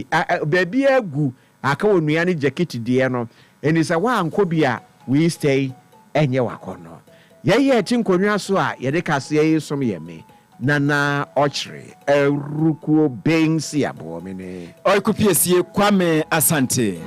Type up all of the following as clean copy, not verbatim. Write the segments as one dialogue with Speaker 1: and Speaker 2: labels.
Speaker 1: jacket baby egu aka onua ne jacket de no eni sa wa anko bia we stay enye wakono ye chinkonwa so a ye de kase ye som ye me nana Okyere erukuo bensi abo mene
Speaker 2: oikupiesie Kwame Asante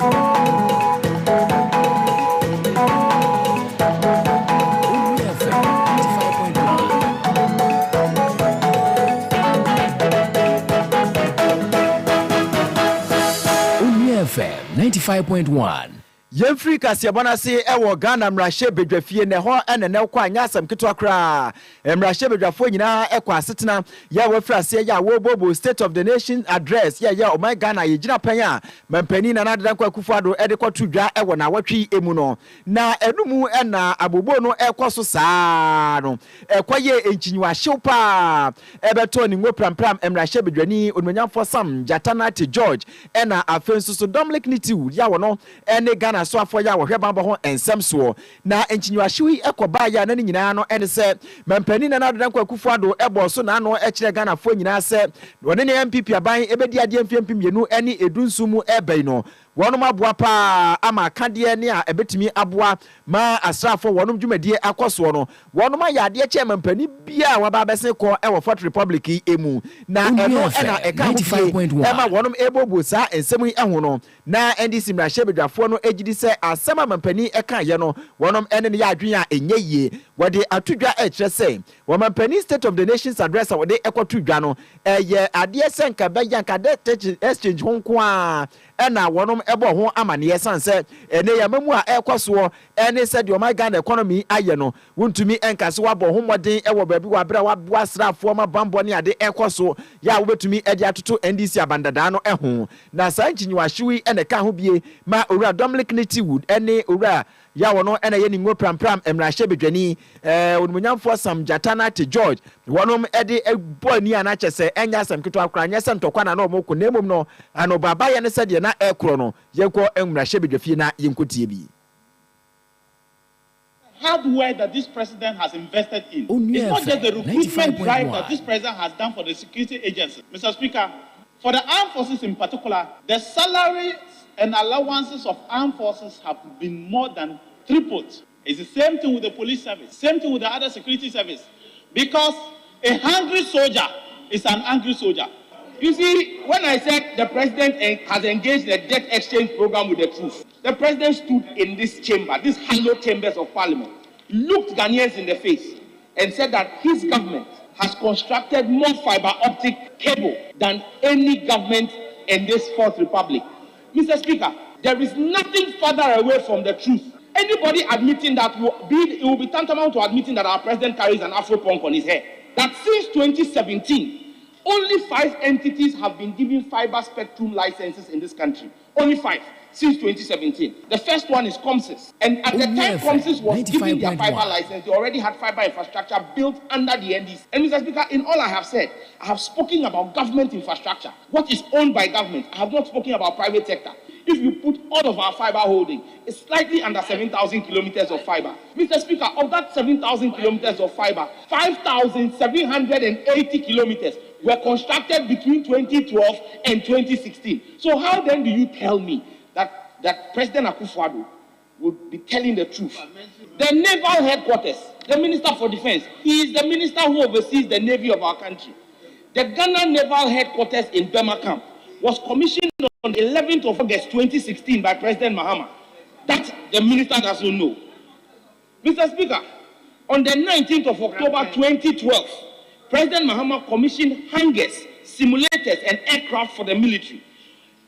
Speaker 2: FM 95.1
Speaker 3: Yemfri kasiabona se ewo Ghana mrahye bedwafie ne ho ene ne kwa anya asam keto akra mrahye bedwafo nyina ekwa asetena ya wafra se ya wo bobo state of the nation address ya o my Ghana ye gina pan a mampani na nadan kwa kufuado ede kwato dwa ewo na watwi emu no na enumu ena abobo no ekoso saa no ekwaye enchinwa hyepa ebeto ni ngo prampram mrahye bedwani onmanyamfo Sam Jatana te George ena afensuso Dominic Nitiu ya wo no ene Ghana so afọ ya wohwe bamba ho ensem so na enchinwahyewi ekoba ya na nyina no ene se mampani na nadan kwa kufuado ebo so na no ekire Ghana fo nyina se woni ne MPP aban ebedi ade mfiempim yenu ene edunsumu ebei no wonum aboa pa ama kade ne a ebetimi aboa ma asrafo wonum dwumadie akoso no wonum ayade che mampani bia waba bese ko ewo Fourth Republic emu na eno ena eka ho ema wonum ebobo sa ensem yi eho no na NDC mrahye bedwafo no ejidi se asema mampani eka ye no wonum ene ne ya adwen a enye yie wode atudwa ekire se wo mampani state of the nations address wode ekotudwa no eye ade senka be yanka de exchange honko a ena wonum ebo ho amane sanse ene yamamu a ekoso ene se de o my Ghana economy aye no wontumi enkase wabo ho moden ewo baabi wabra wabo asrafo ma bambo ne ade ekoso ya wobetumi ede atoto NDC abandada no eho na sanchinwahyewi ene ka ho bie ma owura Dominic Nitiu ene owura ya wono ene ye ni ngo prampram mrahye bedwani onmunyamfo Sam Jatana te George wonum ede eboni anachese enya sam keto akra nya se ntokwa na no moko nemom no ano baba ye ne se de na ekro no yekọ mrahye bedwafie na yenkotie bi
Speaker 4: hardware that this president has invested in. It's not just the recruitment drive that this president has done for the security agencies. Mr. Speaker, for the armed forces in particular, the salaries and allowances of armed forces have been more than tripled. It's the same thing with the police service, same thing with the other security service. Because a hungry soldier is an angry soldier. You see, when I said the president has engaged the debt exchange program with the troops, the president stood in this chamber, these hallowed chambers of parliament, looked Ghanaians in the face and said that his government has constructed more fiber optic cable than any government in this Fourth Republic. Mr. Speaker, there is nothing further away from the truth. Anybody admitting that it will be tantamount to admitting that our president carries an Afro punk on his head. That since 2017, only 5 entities have been given fiber spectrum licenses in this country. Only 5 since 2017. The first one is Comsys. And at the time Comsys was given their fiber license, they already had fiber infrastructure built under the NDC. And Mr. Speaker, in all I have said, I have spoken about government infrastructure. What is owned by government? I have not spoken about private sector. If you put all of our fiber holding, it's slightly under 7,000 kilometers of fiber. Mr. Speaker, of that 7,000 kilometers of fiber, 5,780 kilometers were constructed between 2012 and 2016. So how then do you tell me that President Akufo-Addo would be telling the truth? The naval headquarters, the Minister for Defense, he is the minister who oversees the Navy of our country. The Ghana Naval Headquarters in Burma Camp was commissioned on the 11th of August 2016 by President Mahama. That the minister doesn't know. Mr. Speaker, on the 19th of October 2012, President Mahama commissioned hangars, simulators, and aircraft for the military.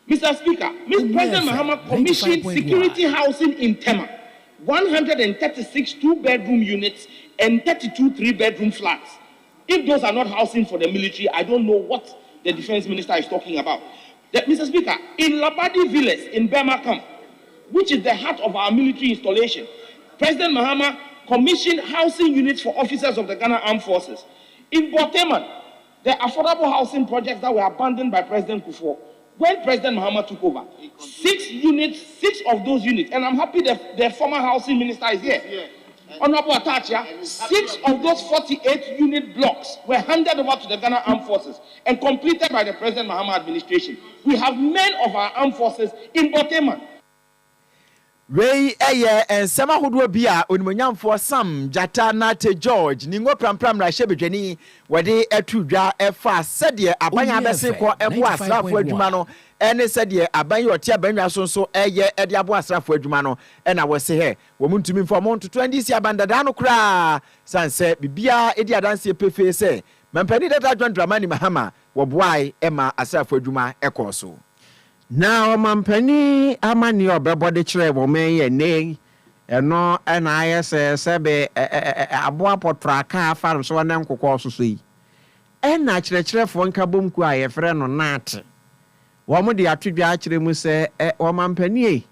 Speaker 4: Mr. Speaker, President Mahama commissioned security housing in Tema, 136 2-bedroom units and 32 3-bedroom flats. If those are not housing for the military, I don't know what the defense minister is talking about. Mr. Speaker, in Labadi Village in Burma Camp, which is the heart of our military installation, President Mahama commissioned housing units for officers of the Ghana Armed Forces. In Boteman, the affordable housing projects that were abandoned by President Kufuor, when President Mahama took over, 6 of those units, and I'm happy the former housing minister is here. Honorable Atachia, 6 of those 48 unit blocks were handed over to the Ghana Armed Forces and completed by the President Mahama administration. We have men of our armed forces in Botema.
Speaker 3: Wei nsɛm ahodoɔ bi a onimonyamfoɔ Sam Jata Nate George ne ngo prampram rahyɛ bedwani wɔde atu dwa ɛfa sɛdeɛ aban abɛse kɔ ɛbo asrafo adwuma no ɛne sɛdeɛ aban yɛ ɔte abanwa so nso ɛyɛ ɛde abo asrafo adwuma no ɛna wɔse hɛ wɔn ntumi mfa wɔn ntoto ndi si abandada no koraa sanse bibia edi adanse pefee sɛ mampani data John Dramani Mahama wɔboae ɛma asrafo adwuma ɛkɔ so.
Speaker 1: Na omampani amani obebode kire wo men ye ne eno na ayese sebe aboa potraka afa so na nkokọ soso yi na kirekirefo nkabomku a ye frɛ no nat wo mo de atodwa akire mu se omampani e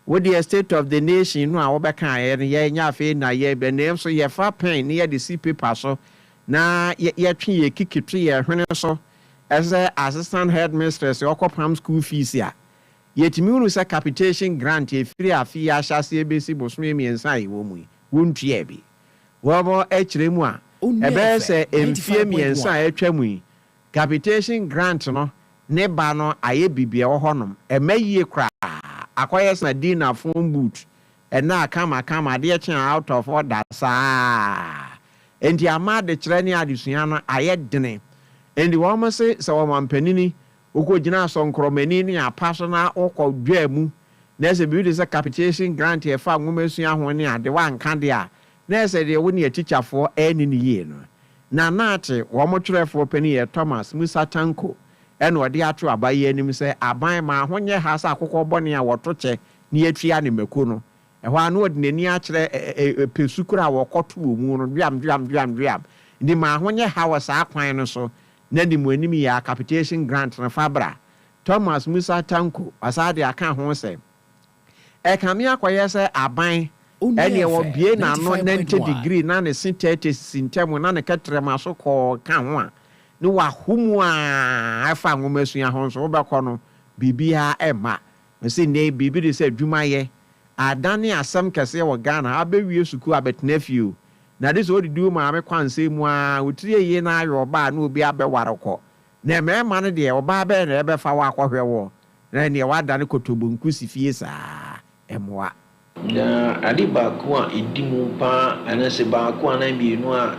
Speaker 1: wo the state of the nation no a wo beka ye nya afi na ye be ne so ye fa pen ne ye de si paper so na ye twe ye kikitwe ye hwene so as assistant headmistress Okopam school fees ya yetimi unu sa capitation grant e free afi ya hyase ebesi bosome miensa yi wo mu wontu ye bi wo bo ekire mu a ebe se emfie miensa etwa mu yi capitation grant no ne ba no aye bibie wo honom emayiye kra akoyes na dinner phone boot na kama de chen out of order sa enti ama de kire ne adesua no aye dene. And the woman say, so one penini, Uko Jina son Cromeni, a personal or called Jemu. There's a beauty capitation grant a farm woman, the one candia. There's a only teacher for any year. Nanate, one more for penny Thomas, Musa Tanko, and what the atro by enemy say, I buy my when ye has a cocoa bonny or troche near Triani Mecuno. And one word near a pesukura or cotu moon, dram. The man when ye house are pine so. Nedi mwenimi ya capitation grant na fabra Thomas Musa Tanko asade aka ho se e kamia kwaye se aban ene wo bie na no 90 degree na ne sintete sintemu na ne ketrema so ko ka ho a ne wa humu a afa ngomasua ho so obekọ no bibia ema se ne bibi de se adwuma ye adane asem kese wo Ghana abewie suku abetnafio. Na this what do ma me kwanse mu a utire ye na ayo ba na obi abewareko na me ma ne de oba be na ebe fa wa akwahwe wo na ne wada ne kotobonku sifie sa emwa
Speaker 5: na adi ba ko a edimu pa anase ba ko na bi nu a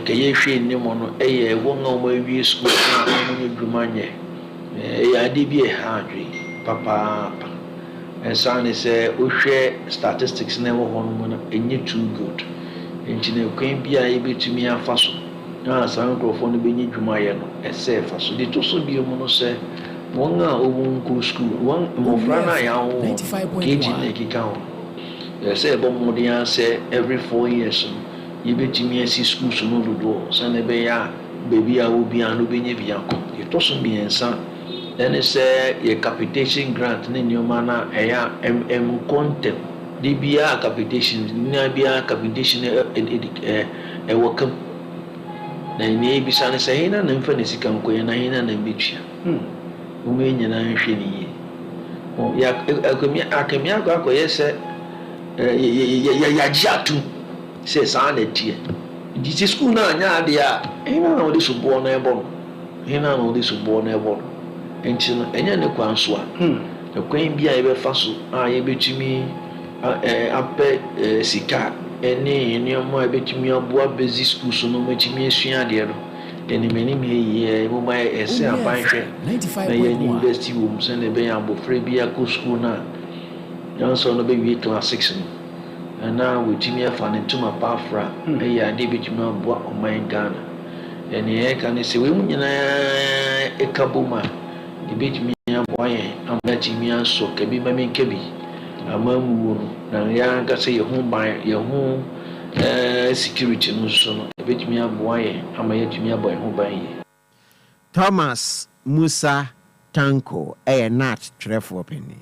Speaker 5: keye hwe ni mo no eye wo nga o ma wi school na mo ni dwumanye adi bi e ha adwe papa ensane se o hwe statistics na wo ho no enye too good. Engineer Queen Bia ebetumi afaso na sankrofo no benyi dwumaye no ese faso de to so bi mu no se won a owu school won mo frana ya wo keji na kika ho ese bo mo dia se every 4 years ebetumi asi school so no dodo se ne be ya baby a obi an obenye bi akọ ye to so bi ensa ene se ye capitation grant ne nyoma na eya content DBA capitation, Nabia capitation welcome. Na bisane sahina na mfanisi kanko ya na hina na bichia. Umenya na hwini. Ya akemia kwa yese ya jatu se sana tie. Di school na anya ade a hina na odi subo na ebo. Hina na odi subo na ebo. Enti no enya ne kwanso a. Ekwan bia ebe faso a ye betumi ape sika ene nneoma ebetumi aboa basic school so no matumi asua de no ene meni me mo ma ese abanhwe na ye university wo mse ne be abofra bi akọ school na yanso no be wi class 6 no na wetumi afa ne tuma pafra e ade betumi aboa oman Ghana ene ka ne se we mu nyina ekaboma ebetumi aboa ye amatumi aso kebi ma menkebi amamu na ya ga se ye ho security no so no ebetumi aboa ye ama ye tumi aboa ho ban ye.
Speaker 1: Thomas Musa Tanko nat trefo penny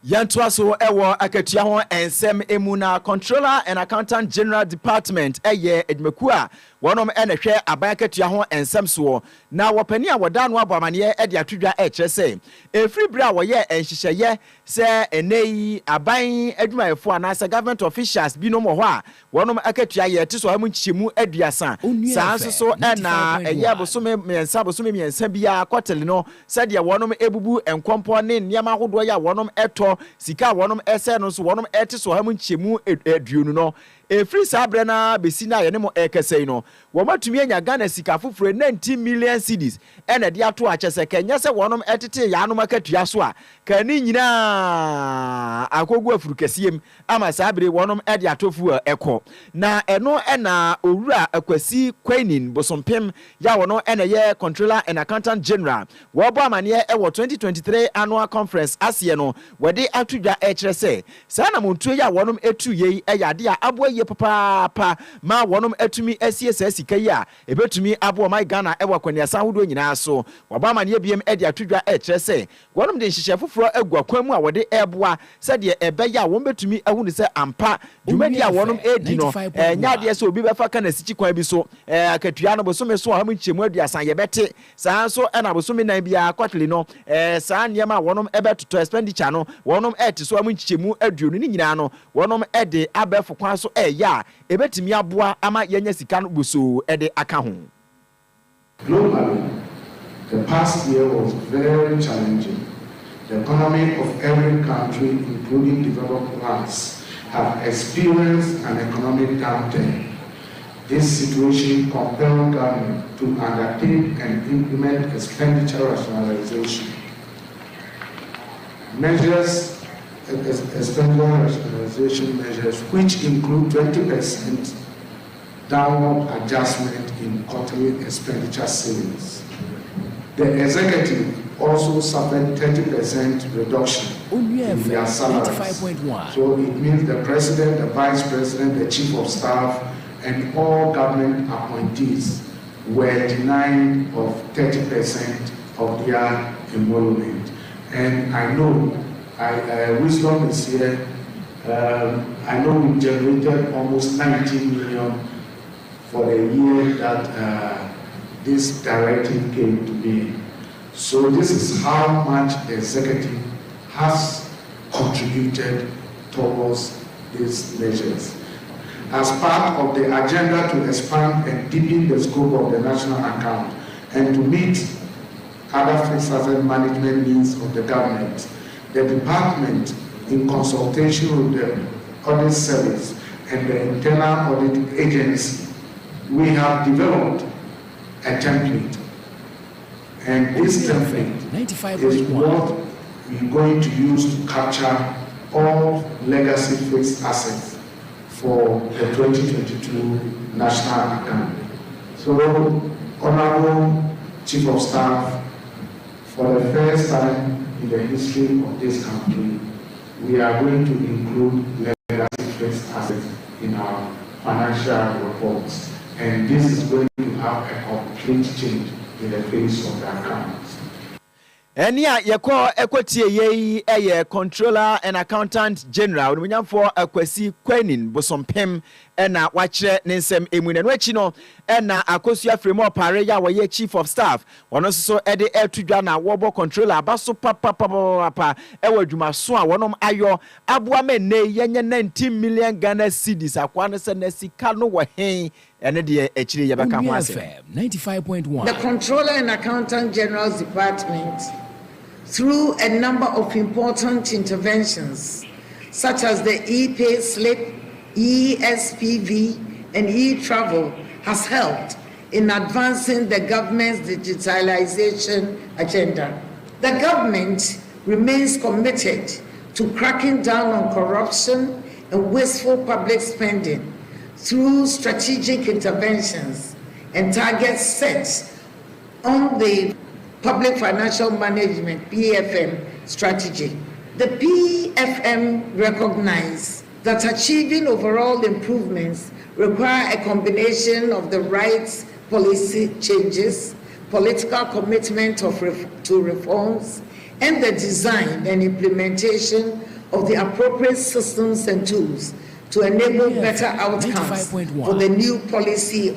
Speaker 3: Yantua so ewo akatua ho ensem emuna Controller and Accountant General Department eye edmekua wonom ene hwe aban akatua ho ensem so na wopani a woda no abamane e de atodwa e kire se efri bra wo ye enhyehyeye se enei aban adwumayefo anasa government officials bi no mo ho a wonom akatua ye te so ha mu nkyemu aduasa sanso so ena eye bosome miensa bia kwatele no se de wonom ebubu enkompo ne niam ahodo ya wonom eto sika wonom ese no so wonom ete so ha mu nkyemu aduonu no efri sabre na besina ye ne mo ekesei no wo matumi anya Ghana sika foforo 90 million cedis ene de ato achese kenya se wonom etete ya anom akatua so a kani nyina akogu afuru kesiem ama sabre wonom ede atofu eko na eno ena owura akwasi kwainin bosompem ya wono ene ye Controller and Accountant General wo bo amane e wo 2023 annual conference asiye no wede atodwa e kire se sa na montuo ya wonom etu ye eyade a abo ye papa ma wonom atumi asiesa sika yi a ebetumi abo my Ghana e wakwaniasa hodo nyina so waba amane biem ede atodwa e kire se wonom de nhyehyɛ foforo agua kwamu a wode eboa se de ebeya won betumi ahunu se ampa dwumadi a wonom edi no nyade se obi befa kana sichi kwan bi so akatua no bosome so ha mu nkyemu aduasan ye bete saa so na bosome nan bia kwatele no saa niam a wonom ebetoto expenditure no wonom ete so ha mu nkyemu aduonu ni nyina no wonom ede abefo kwan so ya ebetimi aboa ama yenya sika no boso ede aka ho.
Speaker 6: Globally, the past year was very challenging. The economy of every country, including developed ones, have experienced an economic downturn. This situation compelled government to undertake and implement expenditure rationalization. Expenditure rationalization measures, which include 20% downward adjustment in quarterly expenditure ceilings. The executive also suffered 30% reduction in their salaries. So it means the president, the vice president, the chief of staff, and all government appointees were denied of 30% of their emolument. And I know, wisdom is here. I know we generated almost 19 million for the year that this directive came to be. So this is how much the executive has contributed towards these measures. As part of the agenda to expand and deepen the scope of the national account and to meet other fixed asset management needs of the government, the department, in consultation with the audit service and the internal audit agency, we have developed a template. And this template is what we're going to use to capture all legacy fixed assets for the 2022 national account. So, Honorable Chief of Staff, for the first time in the history of this country, we are going to include legacy fixed assets in our financial reports. And this is going to have a complete change in the face of the accounts.
Speaker 3: Enia yeko ekwotie yei eye Controller and Accountant General onumunyamfo akwasi kwanin bosompem ena wachire nensem emune no achi no ena akosua fremo pare ya woye chief of staff wono so ede etudwa na wobo controller abaso papa ewa dwumaso a wonom ayo aboa menne yenye 19 million Ghana cedis akwa ne se na sika no wo hen ene de achire yebaka ho ase
Speaker 2: 95.1.
Speaker 7: The Controller and Accountant General's Department, through a number of important interventions, such as the e-pay slip, e-SPV, and e-travel, has helped in advancing the government's digitalization agenda. The government remains committed to cracking down on corruption and wasteful public spending through strategic interventions and targets set on the Public Financial Management (PFM) strategy. The PFM recognizes that achieving overall improvements require a combination of the right policy changes, political commitment to reforms, and the design and implementation of the appropriate systems and tools to enable better outcomes for the new policy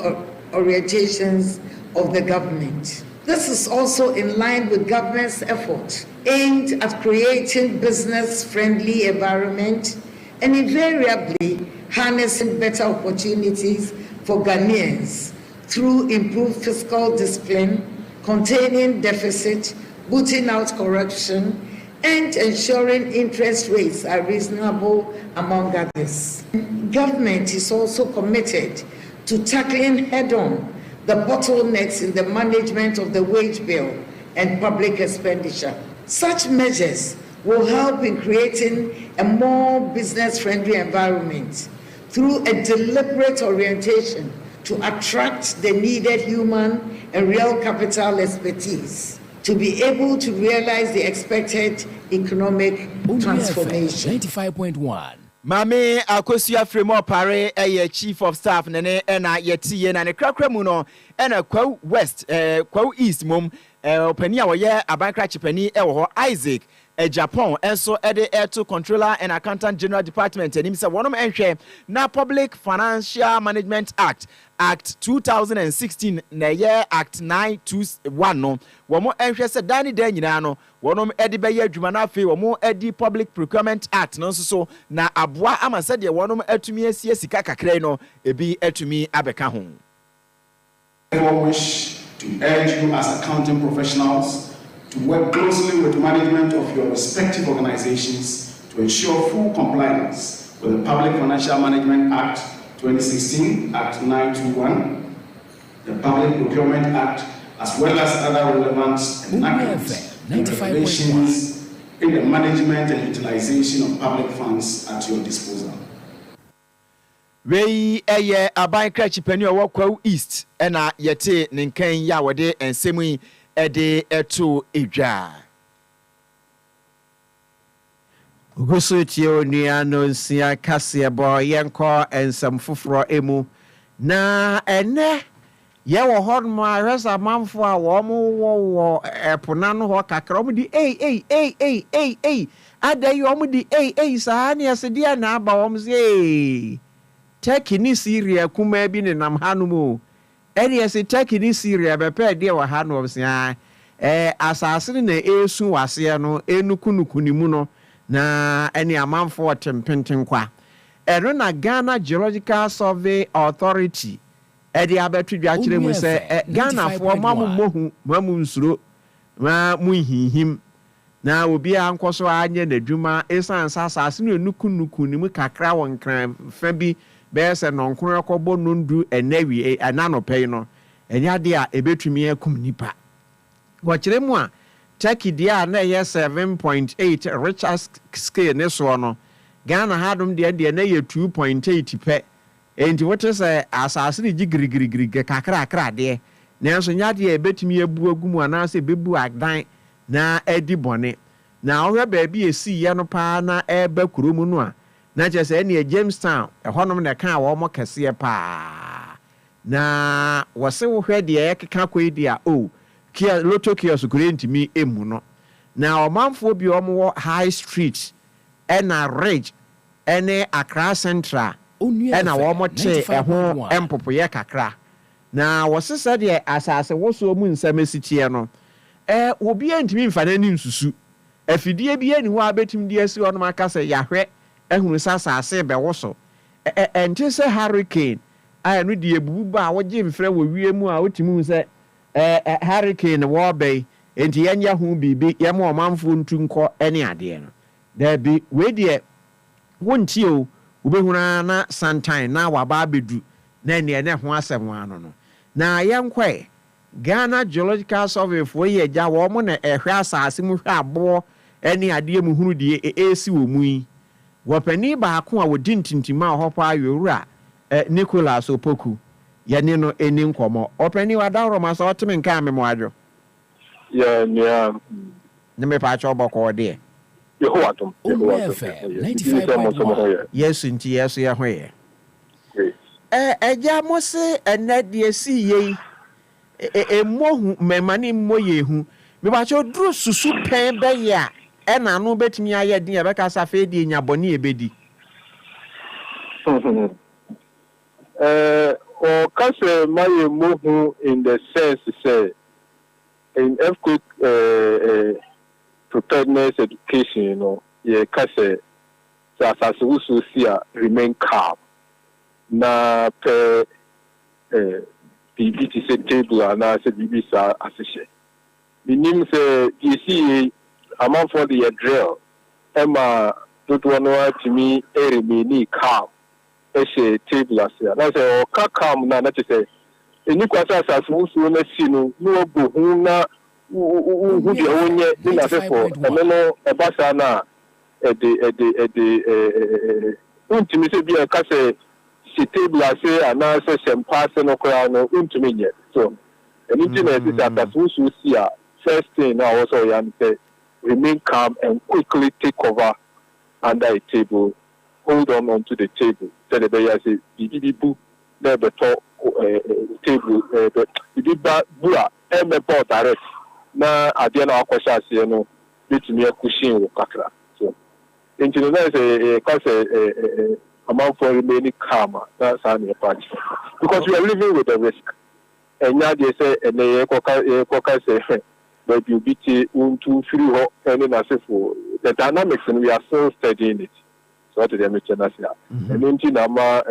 Speaker 7: orientations of the government. This is also in line with government's effort aimed at creating business-friendly environment and invariably harnessing better opportunities for Ghanaians through improved fiscal discipline, containing deficit, booting out corruption, and ensuring interest rates are reasonable, among others. Government is also committed to tackling head-on the bottlenecks in the management of the wage bill and public expenditure. Such measures will help in creating a more business-friendly environment through a deliberate orientation to attract the needed human and real capital expertise to be able to realize the expected economic transformation.
Speaker 2: 95.1.
Speaker 3: Mame Akosua Fremo Pare Chief of Staff Nene Ena Yeti na ne krakra mu no ena Kwa West Kwa East mum opani a woye abankra chipani wo Isaac Japan enso ede to Controller and Accountant General Department enim se wonom enhwe na Public Financial Management Act 2016 na ye Act 921 no womo enhwe se dani da nyina no wonom ede be ye adwuma na afi womo ede Public Procurement Act no so na aboa amase de wonom atumi asie sika kakrai no ebi atumi abeka ho.
Speaker 6: I wish to urge you as accounting professionals to work closely with management of your respective organizations to ensure full compliance with the Public Financial Management Act 2016, Act 921, the Public Procurement Act, as well as other relevant enactments and regulations in the management and utilization of public funds at your disposal.
Speaker 3: Wei eye abankra chipani owo Kwa East ena yete ninkan ya wode ensemu ede eto edwa
Speaker 1: Ugusu tio ni anonsia kase bo yenko ensam foforo emu na ene ye wo hodma resa manfo a wo mo wo epona no ho kakra mo di adai wo mo di saa ne asede na aba wo mo se Turkey ni Syria kuma bi ne nam hanumu eri ese Turkey ni Syria bepe de wa hanu obsia asase na esu wase no enukunukunimu no na eni amanfo tempenten kwa ero na Ghana Geological Survey Authority edi abetudwa kire mu se Ghana fo mamu nsuro ma mu hihim na obi ankoso anye na dwuma esansa asase no enukunukunimu kakra won kran fa bi bese nonkron akobo nondu enawi ananopei no enya de a ebetumi akum nipa wo kire mu a Turkey dia na ye 7.8 Richter scale ne so no Ghana hadum de na ye 2.8 pe enti wote se asase ni gigirigirigiri kakra de nanso nya de ebetumi abu agumu anase bebu adan na edi bone na ohwe ba bi esi ye no pa na eba kuromu no a na chese ene Jamestown ehonom na kan wo mo kese pa na wose wo hwe de ekeka kwedi a kia loto kiosk kurentimi emu no na omanfo bi omo High Street ena Ridge ene Accra Central ena wo mo che eho empopoye kakra na wose se de asase wo so mu nsamesitie no obi antimi mfa na ni nsusu afidie bi ani ho abetim de asi ono makase yahwe ehunu sasase be wo so enti se hurricane anu de ebubu ba wo je mfre wo wiemu a otimu se hurricane wo bay enti yenya hu bibi yema omanfo ntunko ene ade no da bi we de wonti o ubehuna na sometime na waba abedu na ene ho asem ano no na yenkwe Ghana Geological Survey for ye ja wo mo na ehwe asase mu hwe abo ene ade mu hunu de esi wo mu yi wopani ba ko a wodi ntintima ho pa yowura Nicholas Opoku yane no eni nkomo opani wadawro ma so otime nka amemo adwo
Speaker 8: ya
Speaker 1: ne me pa cho boko de
Speaker 8: Yehowatom
Speaker 2: 95.1
Speaker 1: yes nti yes ye ho ye eja mose enade si ye emohu memani moyehu me ba cho dru susu pen be ya ɛna no betumi ayɛ din ɛbɛka sa fe di nyabɔne ebedi
Speaker 8: or kase my mohu in the sense say in earthquake preparedness education, you know, yeah, kase as we see remain calm. Na per BBT say table and I said BB sa associate. The name say you see amount for the drill. Emma don't want to me remain calm. Say table as here. I say oh calm na that say. Any kwasa as we na see no go hu na hu de onye ni na say for. No ebasa na untimi se bi aka se table ase ana se sempa se no kra no untimi nye so anything that is that so see first thing now also you say remain calm and quickly take over under a table, hold on to the table, tell the bear say bibibu na be to table bibiba bua e me board direct na ade na akwasha ase no bitimi akushin wo kakra. In general, because amount for remaining calm, that's how you patch. Because we are living with the risk. And now they say, and they say, but you beat 1, 2, 3, and then I say for the dynamics, and we are still studying it. So what is the mission? And in Tinama,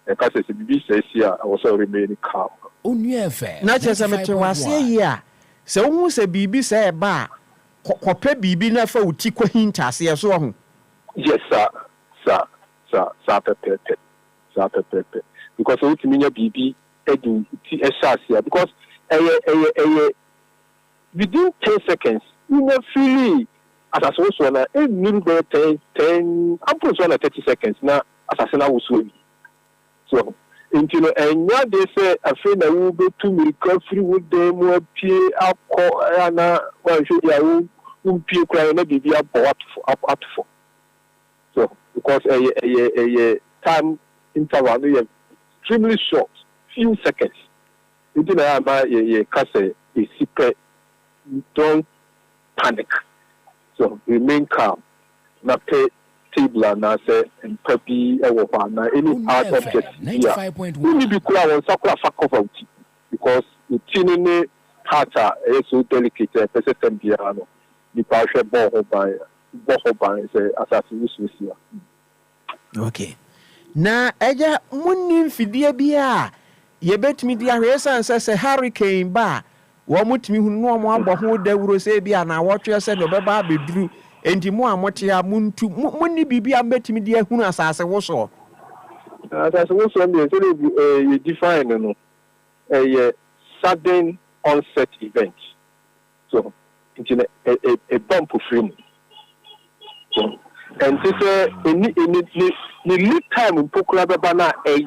Speaker 8: a case of BB says here, also remaining calm.
Speaker 1: Not just a matter of here. So who say BB say ba? Kope bibi na fa uti kwa hinta se so ho.
Speaker 8: Yes sir pepe because we timinya bibi edu ti eshasia because within 10 seconds you know freely as so na e need 10 up to 30 seconds na asasina wo so bi so intino enya de say afi na wo be to me free with them wo pie akọ na wa hwe ya umpie kura na bibi abo up for so because a time interval is extremely short, few seconds. You do not have a case a secret. Don't panic. So remain calm. Na pay table and I say and peppy na any art object here. Only be cool on sakura fakofa because the tiny heart is so delicate. Person piano. The partial WOHO by say assassin here.
Speaker 1: Okay. Na eja munni mfidie bia ye betimi dia hwesa nse hurricane ba wo mutimi hu no mo abɔ ho dawuro se bia na wotwe se no beba beduru enti mo amote ya muntu munni bibia betimi dia hu asase wo so.
Speaker 8: Asase wo so me say you define no a sudden onset event. So it's a bump of film. So, and this the lead time in Pokula Babana is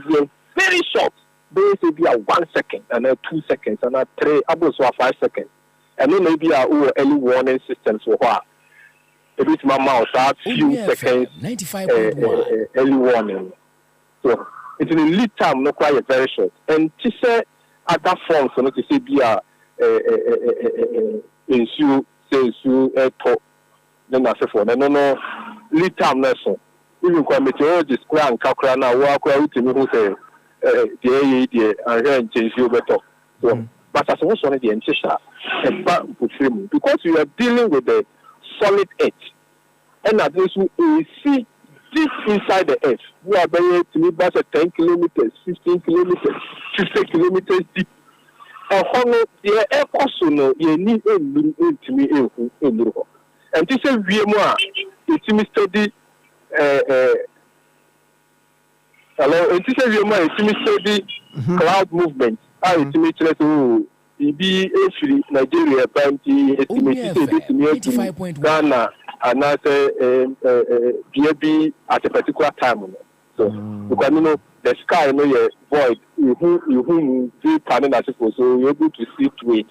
Speaker 8: very short. There be a 1 second and a 2 seconds and a 3 about 5 seconds. And then maybe our early warning systems for what a bit my mouth few seconds 95.1 early warning. So it's in the lead time not quite very short. And to say other forms so not to say be a issue talk then I say for no lead time lesson. Even when meteorologists cry and calculate now, walk out to me who say the and then change you better. So, but as also the because you are dealing with the solid earth, and at least we see deep inside the earth. We are very to me about 10 kilometers, 15 kilometers, 50 kilometers deep. And the air also you need to me and this is VMA. It's me study. Hello, and this is VMA. It's me study cloud movement. It's me to be actually Nigeria, Banti, estimate Ghana, and I say BAB at a particular time. So because you know the sky, you know, you're void. You do planning as so you're able to see to it.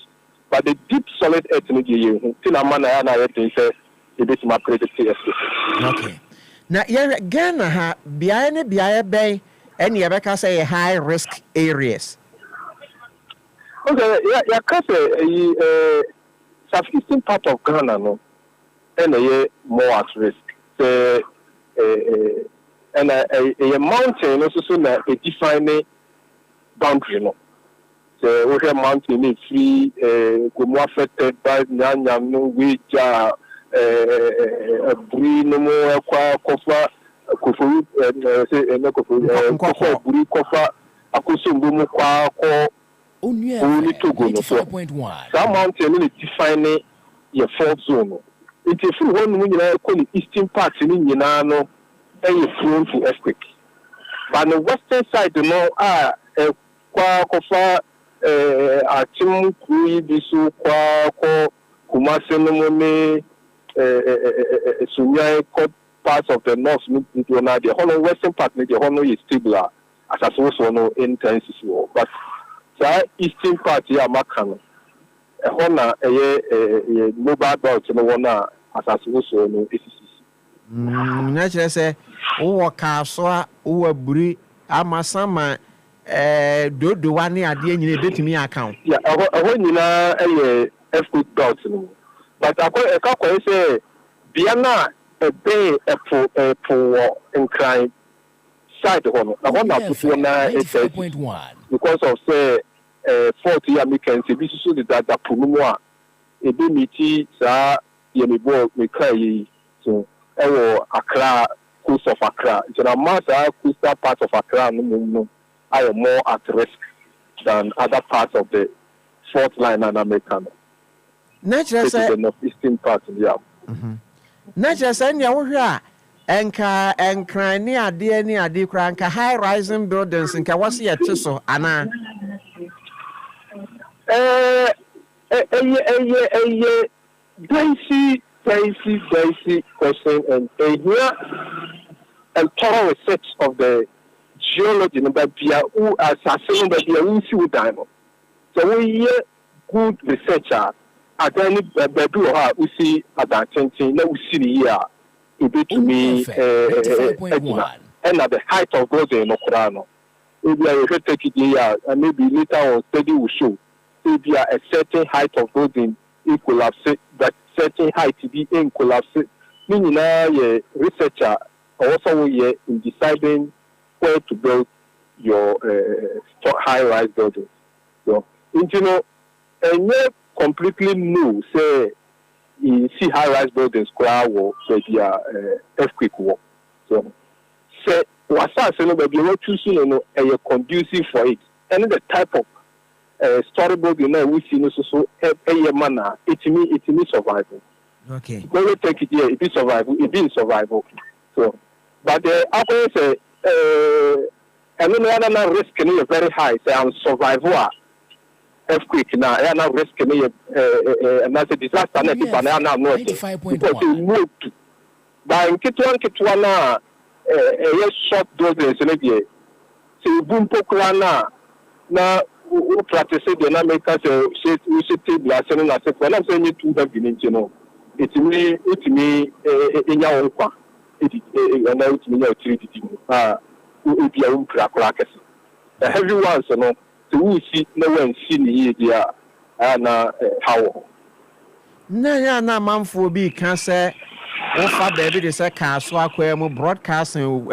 Speaker 8: But the deep solid earth you still a man and I say a bit more credit.
Speaker 1: Okay. Now Ghana ha behind bay and you say high risk areas.
Speaker 8: Okay, yeah, southeastern part of Ghana, no. and more at risk. And a mountain also a defining boundary. No, so we have mountain is free, more affected by Nanyam, which are Bri no more Kofa, Kofu, Kofa, Bri Kofa, Akusumbu Kwa, only to go. Some mountain is defining your fault zone. It is one when you call the eastern part in Yinano. Is prone to earthquake. But on the western side, you know, Kwa Kofa, Achim Kui, Bisu, Kwa, Kumasenome, Sunyai, parts of the north, the whole western part, the whole is stable, as I also know, intense war. But the eastern part, yeah, Makano, a honor, a mobile boat, and one, as I also know, is.
Speaker 1: Naturally, say, oh, Caswa, oh, Bri, Amasama, do one year, dear, bit me account.
Speaker 8: Yeah, I want you know, a food belt. But I can't say, Biana, a bay, a poor and crime side one. I want to put one 8.1 because of say 40 Americans, this is that the Pumua, a bimiti, sir, Yemibo, Mikai, so. Accra, coast of Accra. It's a massive coastal part of Accra. No, I am more at risk than other parts of the fourth line and American.
Speaker 1: Naturally,
Speaker 8: the northeastern part, yeah.
Speaker 1: Naturally, send your here. Enka near dear cranka high rising buildings in Kawasi at Chiso, Anna. Dicey question and here and thorough research of the geology number who are saying that they are see diamond. So we hear good researcher at any baby we see at that attention, we see here it be to me and at the height of those in Okurano. Maybe I will take it here and maybe later on study will show maybe a certain height of those in equal that certain height to be in collapse. Meaning, a researcher also in deciding where to build your high-rise buildings. So, you know, and you completely new say you see high-rise buildings crowd war, maybe earthquake war. So, say what's that? So, maybe you choosing a conducive for it, and the type of storyboard we see so a manner it means survival. Okay.
Speaker 8: When we take it here, it is survival, it is survival. So but the other say and then another risk is very high, say I'm survival earthquake now, and now risk and that's a disaster now no because you move to by Kitwana a short doses in a year. So boom pokana now who practice the Americans we should take glass and I said, when I'm saying it to have been, you know, it's me in your own car. It is it's me, your treaty, it be a room crackers. Everyone, so no, so we see no one seen here, and how.
Speaker 1: Na man for be can say, oh, baby, the second swag broadcasting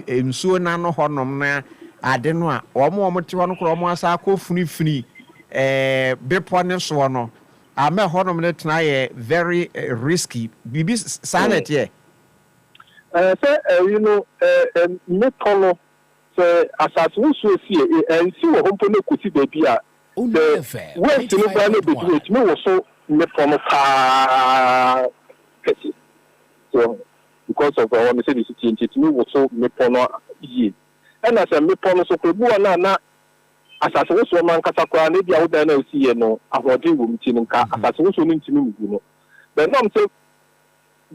Speaker 1: in so nano honor. Adenwa omo motiwa no omo asa akọ funifuni bepone so no ame honom ne tena ye very risky bibi silent here
Speaker 8: say you know me kono say asase wo so fie and see wo hompo ne kosi baby a we ti no ba no betu me wo so me kono pa kesi so because of the one say the city me wo so me kono yi. And as a mipon so could go na assassin so man Casacra, maybe I would then see no avoiding room tinka, assassin so into me. But no, so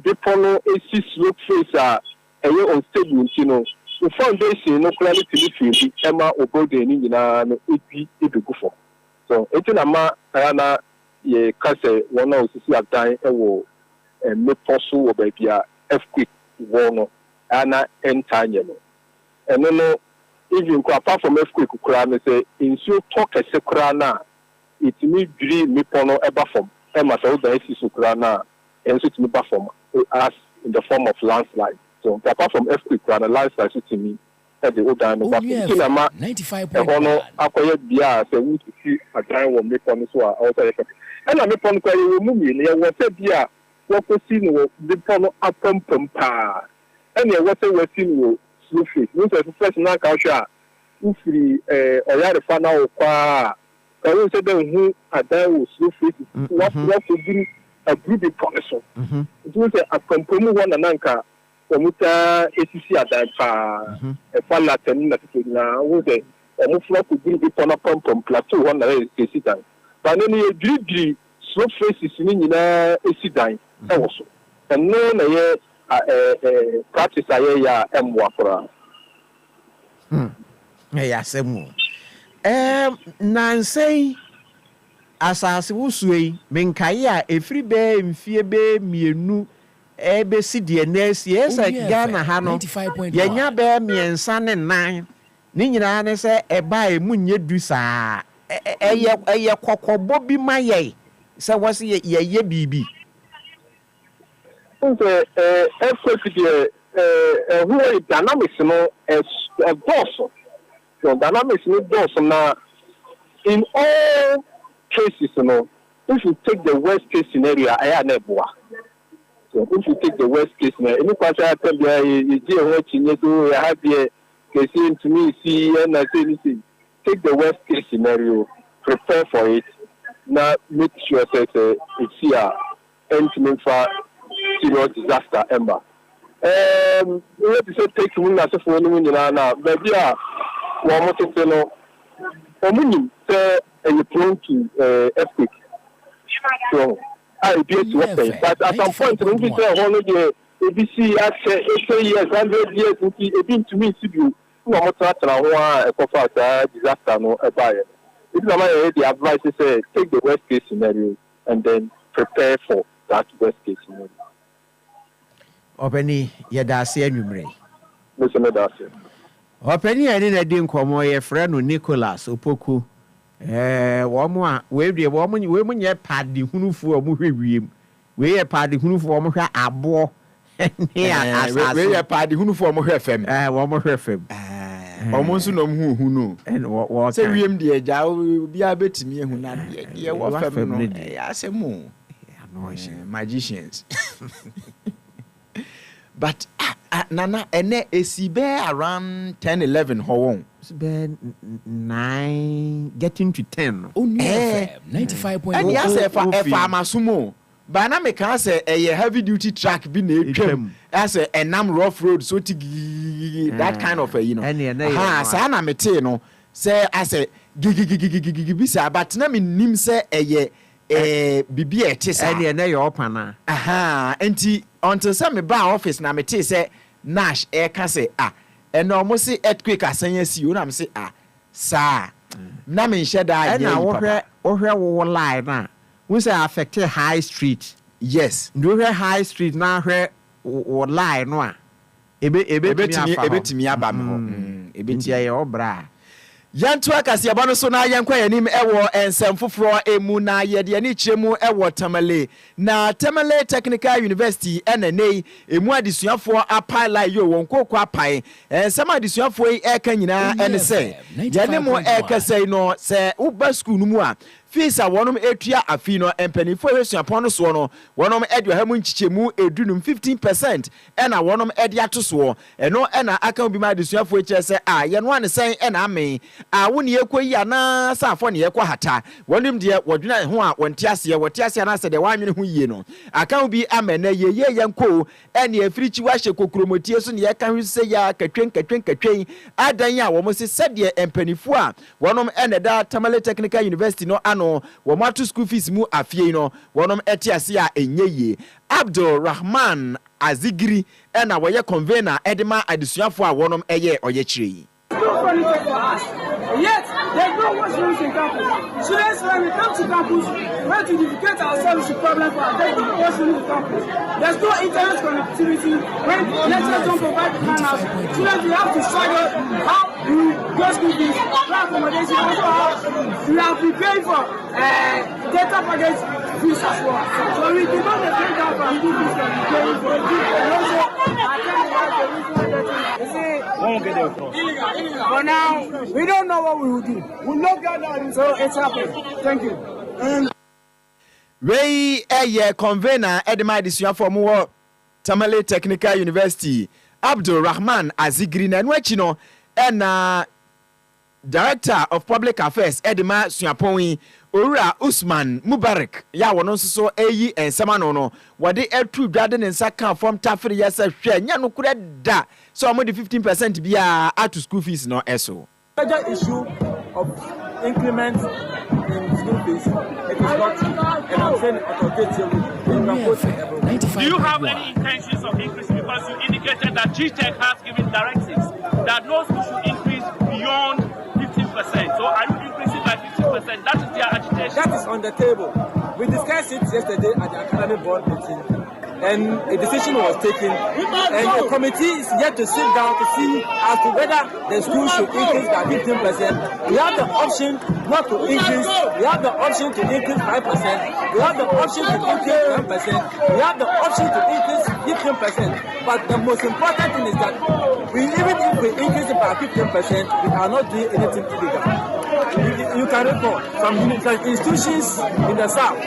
Speaker 8: the polo is slope face a year on stable, you know. The foundation no clarity between Emma or Bodin in it be good for. So it's in a ma Ayana ye Casse, one of the sea dying a war and me postal or baby a earthquake warner, Anna and Tanya. And no, even apart from earthquake, I say, in so talk a secrana, it me dream me pono ever from Emma so the Sukrana, and so to me perform as in the form of landslide. So apart from earthquake, the landslide to me at the old time. But in a
Speaker 2: 95.1.
Speaker 8: Acquire Bia, so we see a guy will make on this one outside. And I'm upon Quay movie, was said, yeah, what was seen the follow up from Pa. And what was seen slow face. Most of the first now culture, who free Oyare Fana or Pa. I will say who are there with slow faces. What would be a group of profession? It was a compromise one and anchor. Omuta ACC at that a fan Latin now was a mufla could be upon a pump from plateau one that is a time. But then a dreary slow faces in a city also. And no, practice I am wafra.
Speaker 1: Yes, Nancy, as I was way, Menkaya, a free bear in fear bear, me new. Ebe si DNS yes Ghana ha no yenya be me nsa ne nan ni nyina ne se eba emunye du saa eye kokobo bi maye se wose ye bibi
Speaker 8: so who dynamics no a boss so dynamics no boss na in all cases no if you take the worst case scenario aya na eboa. So if you take the worst case, any question I tell you, you have the case to me, see, and I say, listen, take the worst case scenario, prepare for it, now make sure that it's here, and for serious disaster, Ember. Let me say, take me as a phone in now, but yeah, one more thing, say, you're prone to earthquake. So, I be to open, but at some point, when we say all the ABC after 80 years, 100 years, it been to me to do no more a disaster no a buyer. It's not the advice to say take the worst case scenario and then prepare for that worst case scenario.
Speaker 1: Openi yedase anwumre.
Speaker 8: Listen to that.
Speaker 1: Openi ene na di nkomo ye frɛ no Nicholas Opoku. Womo a we de we nye padi hunufu omo hwewiem we ye padi hunufu omo hwa abo ne asase
Speaker 3: we ye padi hunufu omo hwe fam
Speaker 1: womo hwe fam
Speaker 3: omo nso no hu no
Speaker 1: wo
Speaker 3: se wiem de agya obi abetimi ehu na de wo fam no ya asemu magicians but nana ene esibe around 10-11 ho won
Speaker 1: be 9 getting to 10
Speaker 2: 95.1
Speaker 3: and yes if amasumo ba na me kan say heavy duty track bi na etwam as a enam rough road so that kind of you know sa na me te no say as a bi sa but na me nim say bibi e te sa
Speaker 1: ene na ye opana
Speaker 3: enti until say me ba office na me te say Nash ka say and almost say earthquake asanya si o na me say sa na me nhye da
Speaker 1: na wo hwe line na we say affect high street
Speaker 3: yes
Speaker 1: do hwe high street na hwe wo line no a
Speaker 3: ebetimi aba me ho
Speaker 1: ebeti aye obra
Speaker 3: yantu akasi aba no so na yankwa yanim ewo ensem foforo emu na yede ne kyeremu ewo Tamale na Tamale Technical University NNA emu adesuafo apala yo wonkoko apai ensem adesuafo eka nyina ene se yane mo eka sei no se uba school no mu a fees a wonom etua afi no empanifo hwesuapon no so no wonom ede ha mu nchichemu edunum 15% ena wonom ede atoso eno ena aka bi ma adesuafo eche se ye no ane sen ena ame woni ekoyi ana sa afo ne ekwa hata wonim de wodwena ho a wonte ase na se de wanwene ho yie no aka bi amene ye yanko ene afirichi wa hye kokromotie so ne yeka hwe se ya katwen adan a wo mo se sede empanifo a wonom ene da Tamale Technical University no no womato school fees mu afie no wonom etiase a enyeye Abdul Rahman Azigiri ena woye convener edema adesuafo a wonom eye oyekire
Speaker 9: Yet, there's no washrooms in campus. Students, when we come to campus, we have to dedicate ourselves to problems for taking washroom in campus. There's no internet connectivity. When lecturers don't provide the handouts, students, we have to struggle how we go school fees, accommodation, also how we are preparing for data packets fees as well. So we demand the center from do this and paying for it. And also for now, we don't know what we will do. We'll not get that, so it's happening. Thank you.
Speaker 3: Ray Aye convener Edema Disuya from Tamale Technical University, Abdul Rahman Azigri Nanwechino, and Director of Public Affairs Edema Suapoi, Ura Usman Mubarak, Yawonoso Ayi and Samanono, what they are true garden and Saka from Tafri Yasa, Yanu could da, so I'm 15% be out to school fees, no SO.
Speaker 10: Major issue of increments in school fees, it is not, and I'm saying authoritatively.
Speaker 11: Do you have any intentions of increasing? Because you indicated that GTech has given directives that no school should increase beyond 15%. So are you increasing by 15%? That is their agitation.
Speaker 10: That is on the table. We discussed it yesterday at the academic board meeting, and a decision was taken, and the committee is yet to sit down to see as to whether the school should increase by 15%. We have the option not to increase. We have the option to increase 5%. We have the option to increase 10%. We have the option to increase 15%. But the most important thing is that even if we increase it by 15%, we are not doing anything illegal. You can recall some institutions in the south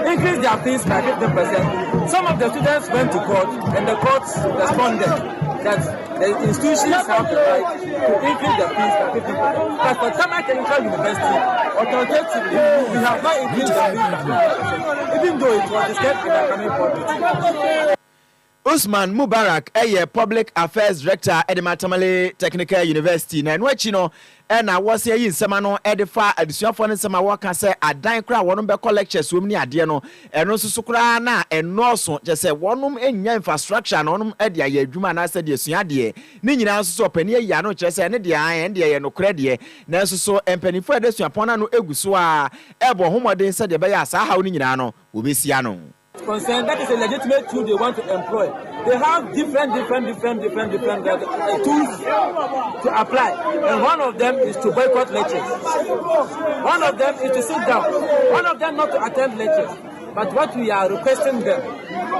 Speaker 10: increase their fees by 15%. Some of the students went to court, and the courts responded that the institutions have the right to increase the fees by 15%. But for Tamale Technical University, authoritatively, we have not increased the fees by 15%, even though it was discussed in the academic board.
Speaker 3: Usman Mubarak, a public affairs director at the Tamale Technical University. Na nwachino na wose yi nsema edifa adusuafo ne nsema waka se adan kra wonum be lectures wom ni ade no eno susu kra na enoso je se wonum enya infrastructure na wonum ade aye adwuma na se de asua de ni nyina susu opani ya no kire se ne de an de ye no kra de na susu empanifo ade suapona no eguso a ebo homoden se de be ya sa hawo ni nyina no obesia no
Speaker 10: concern. That is a legitimate tool they want to employ. They have different tools to apply, and one of them is to boycott lectures. One of them is to sit down. One of them not to attend lectures. But what we are requesting them,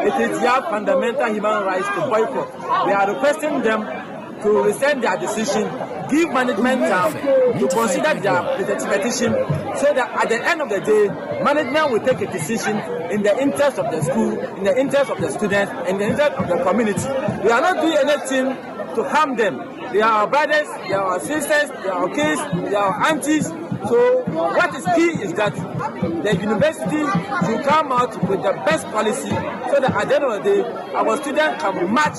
Speaker 10: it is their fundamental human rights to boycott. We are requesting them to rescind their decision, give management time to consider their petition, so that at the end of the day, management will take a decision in the interest of the school, in the interest of the students, in the interest of the community. We are not doing anything to harm them. They are our brothers, they are our sisters, they are our kids, they are our aunties. So what is key is that the university should come out with the best policy, so that at the end of the day, our students can match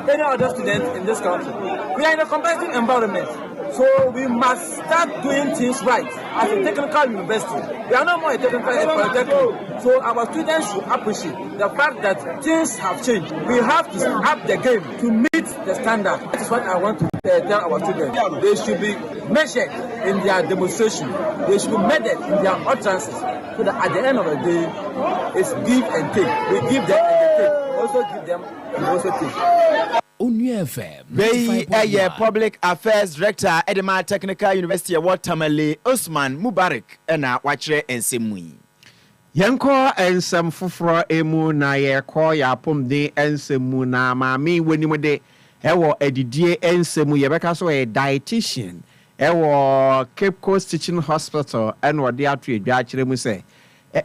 Speaker 10: any other students in this country. We are in a competitive environment, so we must start doing things right as a technical university. We are no more a technical polytechnic, so our students should appreciate the fact that things have changed. We have to up the game to meet the standard. That is what I want to tell our students. They should be measured in their demonstration. They should be measured in their utterances, so that at the end of the day, it's give and take. We give them and they take. We also give them and we also take.
Speaker 2: Onua FM.
Speaker 3: They public affairs director at the Technical University of Tamale, Usman Mubarak, and Okyere Ensemui.
Speaker 1: Yanko ensem fufuro emu na yeko yapom de ensemu na maami wenimu de ewo edidie ensemu yebeka so a dietitian ewo Cape Coast Teaching Hospital enwo de atu edwa akire mu se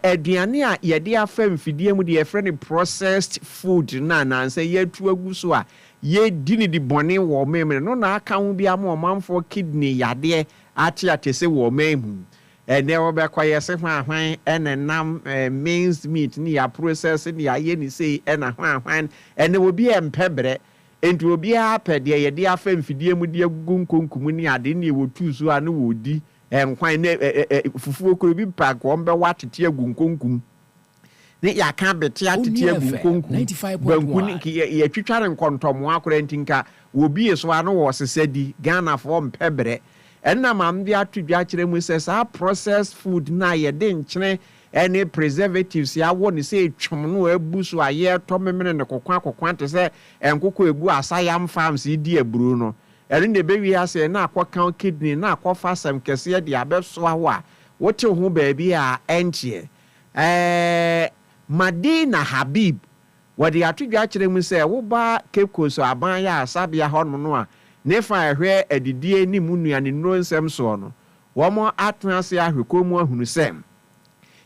Speaker 1: aduane a yede afa mfidie mu de efre processed food na say yetu aguso a ye dini di bone wo memre no na aka ho bia ma omanfo kidney yade ate atese wo memu ene wo be kwa yese hwan enenam minced meat ni ya process ni ya ye ni sei ena hwan ene wo bi empebre enti obi a pede ye de afa mfidie mu de agugu nkonkumu ni ade ni wo tusu a no wo di enkwan ne fufuo kro bi pack wo be watete agu nkonkum ne ya ka bete atete agu nkonkum banku ni ye twitware nkontomo akora ntinka wo bi eso ano wo sesadi Ghana fo mpebre enna mam bi atudwa kire mu sesa processed food na ye de nkyene any preservatives ya wo ni say twom no abusu aye to memene ne kokwa te se enkoko egu asayam farms di aburu no eri ne bewi ase na akwa kidney na akwa fasam kese de abeso aho a wote ho baabi a enchie Madina Habib wɔde atwedwa kyerɛ mu sɛ woba Cape Coast aban ya asabea hɔ no a ne fa hwɛ adidie ne mu nuane nnuro nsɛm so no wɔn atena ase ahwekɔ mu ahunu sɛ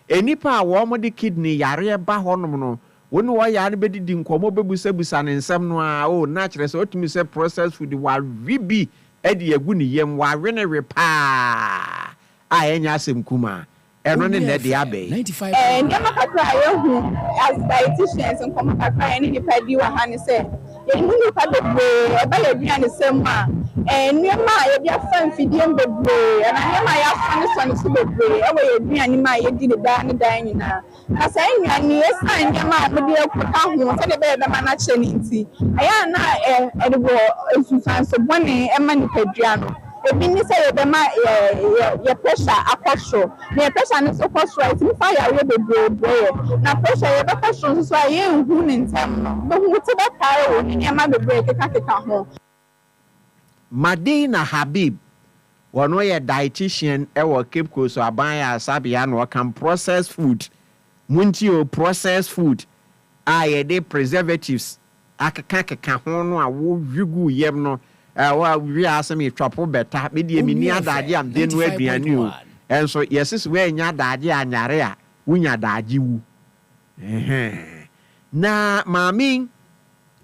Speaker 1: enipa a wɔn de kidney yare ba hɔ no wonu wɔyɛ ne bedidi nkɔmɔ bebusabusa ne nsɛm no a o na kyerɛ sɛ otumi sɛ processed food wawe bi edi egu ne yam wawe ne we paa a ɛnya asɛm kuma ɛno ne nɛ de abɛ
Speaker 12: ndɛma kakra yɛhu as dietitians nkɔmɔ kakra yɛ ne nipa di wɔ ha ne sɛ yɛmu nipa bebree ɛba yɛ aduane sɛm a nneɛma a yɛde afa mfidie bebree ɛna nneɛma a yɛafa ne sɔ ne so bebree ɛwɔ yɛ aduane ma a yɛdi ne daa ne daa nyinaa na saa nnuane yɛsan nneɛma a mede akɔka ho sɛdeɛ ɛbɛyɛ bɛma no akyerɛ ne nti ɛyɛ na ɛde wɔ nsusuanso bɔne ɛma nipadua no ebi ni sɛ yɛbɛma yɛ pressure akɔ soro na yɛ pressure no so kɔ soro a ɛtumi fa yareɛ bebree na pressure yɛbɛkɔ soro nso so a yɛnhu ne ntɛm no bɛhu te bɛkae wɔ ne nneɛma bebree kekakeka ho.
Speaker 1: Madina Habib wɔn yɛ dietitian ɛwɔ Cape Coast aban yɛ asabea na wɔka processed food munti o processed food a yɛde preservatives akekakeka ho no a wɔwigu yam no we asem yetwapo beta me de mini adage am de no aduane o enso yeses we nya adage anyare a wunya adage wu na maami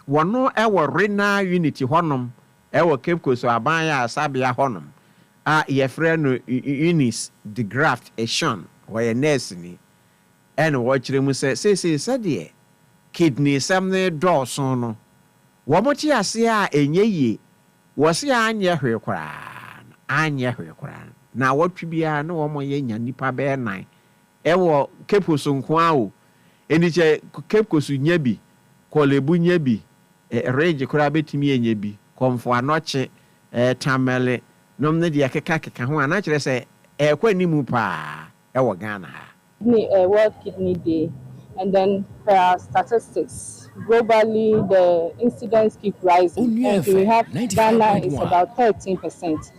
Speaker 1: wono ewo renal unity honom ewo Cape Coast aban ya asabia honom a yefre no Eunice the graft Eshon we nurse ni en wo kire mu se de kidney samne dawson no wo mo ti ase a enye wɔsi anya hwe kora na wɔtwe bia na wɔn yɛ nya nipa bɛɛ nan ɛwɔ Cape Coast nkoa o enikyɛ Cape Coast nya bi Kolebu nya bi range kora betumi nya bi Komfo Anɔkye Tamale nom ne de keka ho ana kyerɛ sɛ ɛkɔ animu paa ɛwɔ Ghana ha
Speaker 12: World Kidney Day and then per our statistics globally, the incidence keep rising. And we have Ghana is about 13%.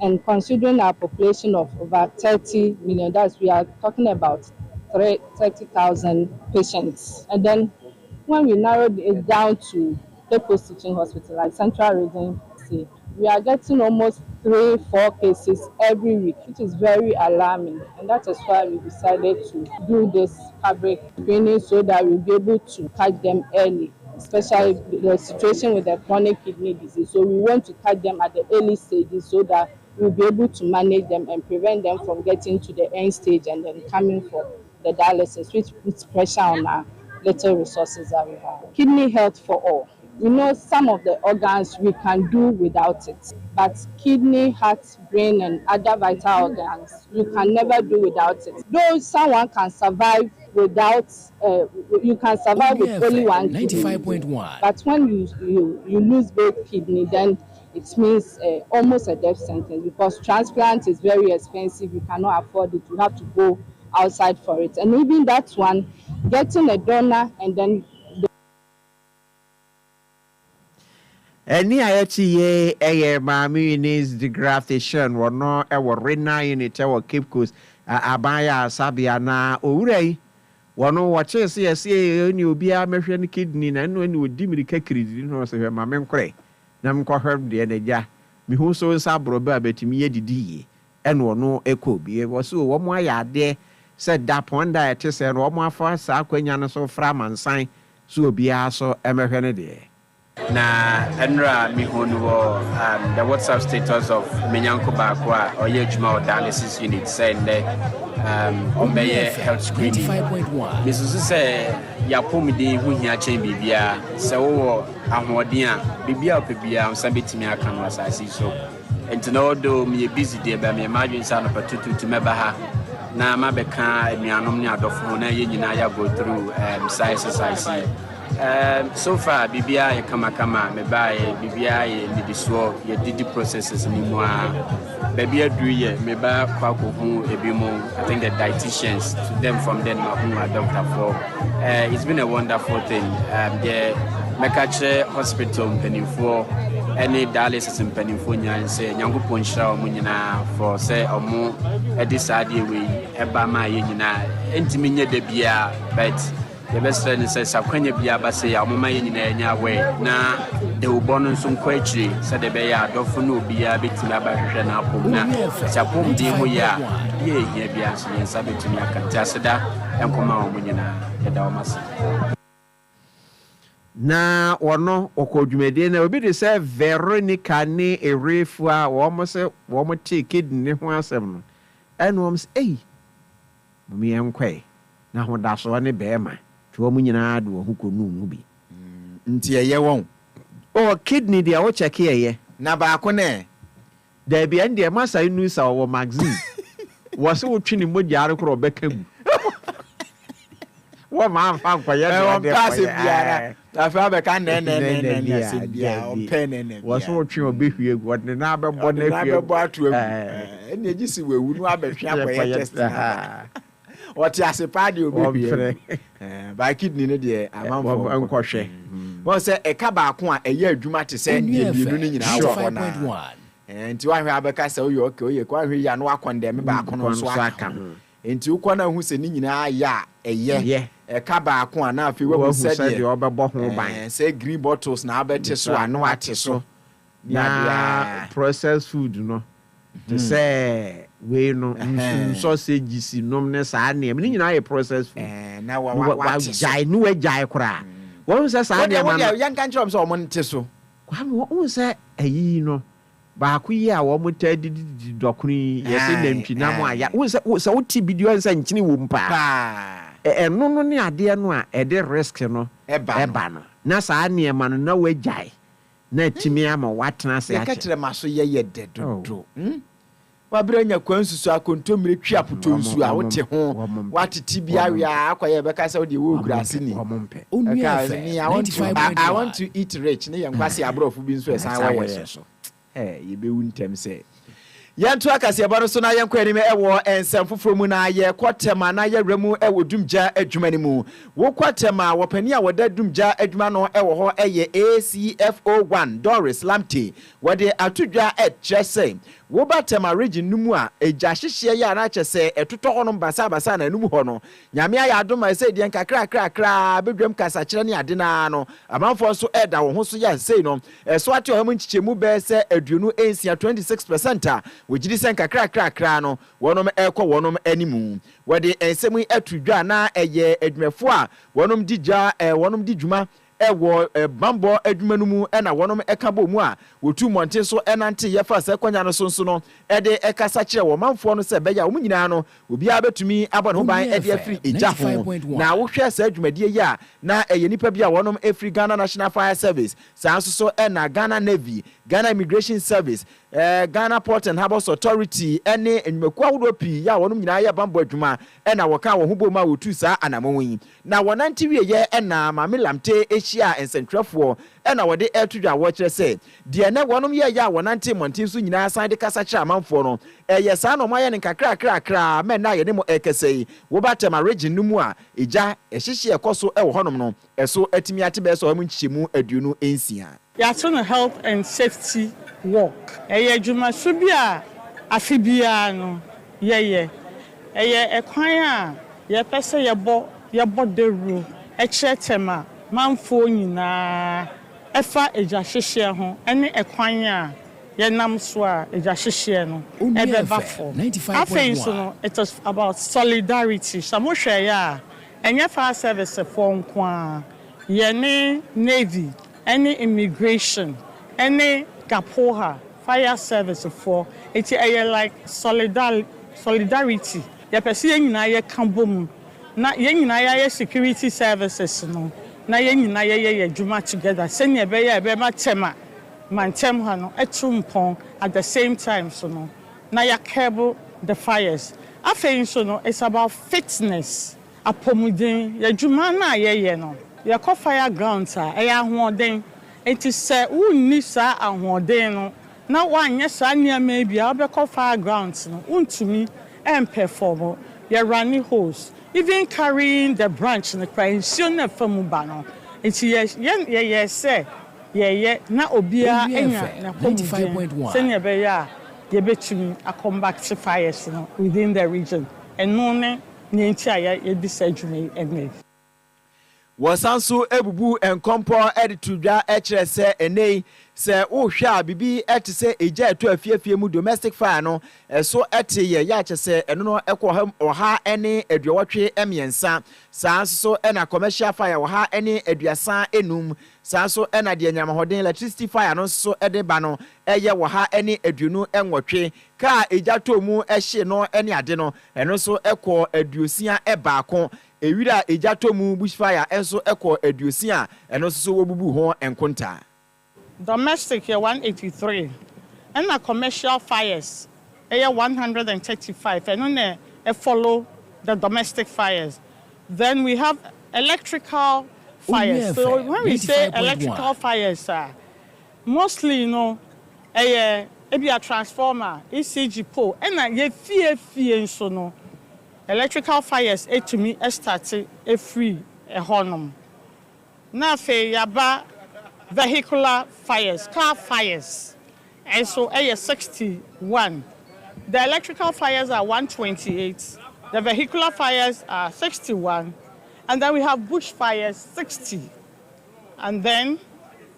Speaker 12: And considering our population of over 30 million, we are talking about 30,000 patients. And then when we narrowed it down to the post-teaching hospital, like Central Region, we are getting almost 3-4 cases every week, which is very alarming. And that is why we decided to do this fabric screening so that we'll be able to catch them early, especially the situation with the chronic kidney disease. So we want to catch them at the early stages so that we'll be able to manage them and prevent them from getting to the end stage and then coming for the dialysis, which puts pressure on our little resources that we have. Kidney health for all. We know some of the organs we can do without it, but kidney, heart, brain, and other vital organs, you can never do without it. Though someone can survive without, you can survive with only one kidney.
Speaker 2: 95.1.
Speaker 12: But when you lose both kidney, then it means almost a death sentence because transplant is very expensive. You cannot afford it. You have to go outside for it. And even that one, getting a donor and then
Speaker 1: Any ayati ye mami is the graftation or no renal unit or Cape Coast abaya sabia na owurei wono wache se ni obi a mehwe ne kidney na no ni odi mirika kridi no se hwe mame nkore na mkɔhwɛ de na gya me hu so nsabro ba betimi ye didi ene wono ekɔ bi wo so wo mo ayade se da ponda ete se no wo mo afa sa akwanya no so fra mansan so obi a so emehwe ne de
Speaker 13: na enra mi honu the WhatsApp status of Menyanko Bakwa or Yejuma dialysis unit saying that obey health screening.
Speaker 2: 95.1.
Speaker 13: Mrs. say yapomide hu hia chen bibia se wo ahoden a bibia opebia nsabetimi aka no asasi so enti no do me busy dey ba me imagine say no patutu to meba ha na mabeka anuanom ne adofo na ye nyina ya go through exercise. So far, BBI kama me buy BBI ni diswo ye didi processes ni mo baby adru ye me ba kwa ko hu ebimo. I think the dietitians to them from them ma doctor for it's been a wonderful thing. The Mekache Hospital penifo any dialysis in Pennyfonia and say, Yankupon Shaw Munina for say or more at this idea we Ebama Yina, Intiminia de Bia, but the best friend says, Aquania Bia, but say, Amuma in any way. Now, they will born some quetry, said the Baya, Dofunu Bia, Bitina Bajana Pumna, Sapum Dimuya, ye Bias, and Sabitimia Cantasada, and Comma Munina, the Dalmas.
Speaker 1: Na ono okodwumede na obi de say Veronica ne erefua wo mo take kidney ho asem no enom say mami enkwai na ho da so ne beema to wo nyina do ho konu mu bi
Speaker 3: nti eye won
Speaker 1: o kidney dia wo check eye
Speaker 3: na ba ko ne
Speaker 1: da bia ndie masa inu sa wo magazine wo se wo twini mogya rekro beka gu wo ma fa kwa ye de
Speaker 3: biara afa be kan ne se bia o pen ne
Speaker 1: wo so twi obehwie gu wo na be bo na hwie
Speaker 3: bo atu eni ejisi wewu nu abehwe akwa ye test what ya se party obehwie ba kidney ne de amanfo
Speaker 1: enkohwe
Speaker 3: wo se e ka ba ko a eye adwuma te se de bienu ni nyina wo na nti wa hwe abeka se oye oye kwa hwe ya no akonde me ba ko no so aka nti ukọ na hu se ni nyina ya eye e ka ba ko ana afi we hu se de
Speaker 1: obebo ho ban
Speaker 3: say green bottles na abete so ano ate so
Speaker 1: na processed food no to say we no sausage si nom ne sa na ni nyina ye processed food
Speaker 3: na wa
Speaker 1: jai nu we jai kura won se sa na ma
Speaker 3: yan kan chom so mo nte so
Speaker 1: kwa won se ayi no ba ku yi a wo mo ta di dokuni yesi na mpina mo aya won se wo ti video nsa nchini wo mpa eno no ne ade no a e de risk no eba no na sa na ma no na we jai na timi ama watena se
Speaker 3: ya ka kire maso ye de dodo wa branya kwansusu akontomire twi apotonsu a wote ho watete bia wi akwaye beka se wo de wo grasi ni I want to eat rich ne yankwase abrofo bi nso esan wa ye so yebe wuntem se yantu akase eba so na yankwa ni me ewo ensem foforo mu na ye kwotema na ye remu ewo dumja adwuma ni mu wo kwotema wo pani a woda dumja adwuma no ewo ho eye ACFO1 Doris Lamte wode atudwa etchese wo batema region numu a eja hyehye ya na kyese etoto ho no basa na numu ho no nyame aya adoma se die nkakra bedwam kasa kire ne ade na no amanfo so eda wo ho so ya sei no so ate ho mu nchichemu be se aduonu ensia 26% a wogiri se nkakra no wonom ekọ wonom animu wode ensemu atudwa na eye adwumefo a wonom digya wonom diguma ewo bambo adwuma no mu na wonom ekabo mu a wotu monte so enante yefa se kwanya no sonso no ede ekasa kire wo manfo no se beya wo nyina no obi abetumi abon ho ban ede afri eja ho na wo hwe se adwumadie ya na eye nipa bia wonom afri Ghana National Fire Service sanso so na Ghana Navy, Ghana Immigration Service, Ghana Port and Harbours Authority ene enwekwa wodopi ya wonom nyina ya bambo adwuma na woka wo hubo ma wotu sa anamonwi na wonante wie ye na mamelamte eshia ensentrefo na wode etudwa wo kire se de ne wonom ye ya wonante montin so nyina san de kasa kire amanfo no ye sa no maye ne kakra men na ye ne mo ekesei wo batema region numu a eja ehyehye ekoso wo honom no eso atimi ate be so ho nchichemu aduonu ensia
Speaker 14: ya to health and safety work adwuma so bia afibia no ye ekwan a ye pese ye bo deru kire tema manfo nyina efa eja hyehye ho ene ekwan a ye nam so a eja hyehye no ebeba for afei so no it is about solidarity samo hwe ya enye fire service for nkwa ye ne navy any immigration any gapoha fire service for it's like solidarity ye pese ye nyina ye kambom na ye nyina ye security services no na ye nyina ye adwuma together sene be ye be matema mantem ha no etumpon at the same time so no na ya cable the fires afei so no it's about fitness apomuden ye adwuma na ye no ye ko fire ground a e ahoden enti se unni sa ahoden no na wanye sa niam bia obekọ fire ground no untumi perform ye running hose even carrying the branch in the crane so na famu ba no enti ye say ye na obia enya na 95.1 senior be ya ye betumi combat fires no within the region and no ne nti aya ye di surgery ene
Speaker 3: Wasanso ebubu enkompo editudwa ekire se enei se wohwa bibi etise eja eto afiafie mu domestic fire no so etiye ya kyese eno no ekọ ha ene aduawotwe emiensa sanso ena commercial fire ha ene aduasa enum sanso ena de nyamahoden electricity fire no so ede ba no eye ha ene aduonu enwotwe ka eja to mu ehye no ene ade no eno so ekọ aduosia ebaako ewira ejato mu bushfire enso ekọ aduosia eno so wobubu ho enkonta
Speaker 14: domestic here 183 and a commercial fires 135 and on follow the domestic fires. Then we have electrical fires. So when we say electrical fires, mostly a transformer, ECG pole, and ye fear so no electrical fires to me started a free a honum. Now fe yaba vehicular fires, car fires, and so 61. The electrical fires are 128, the vehicular fires are 61, and then we have bush fires 60, and then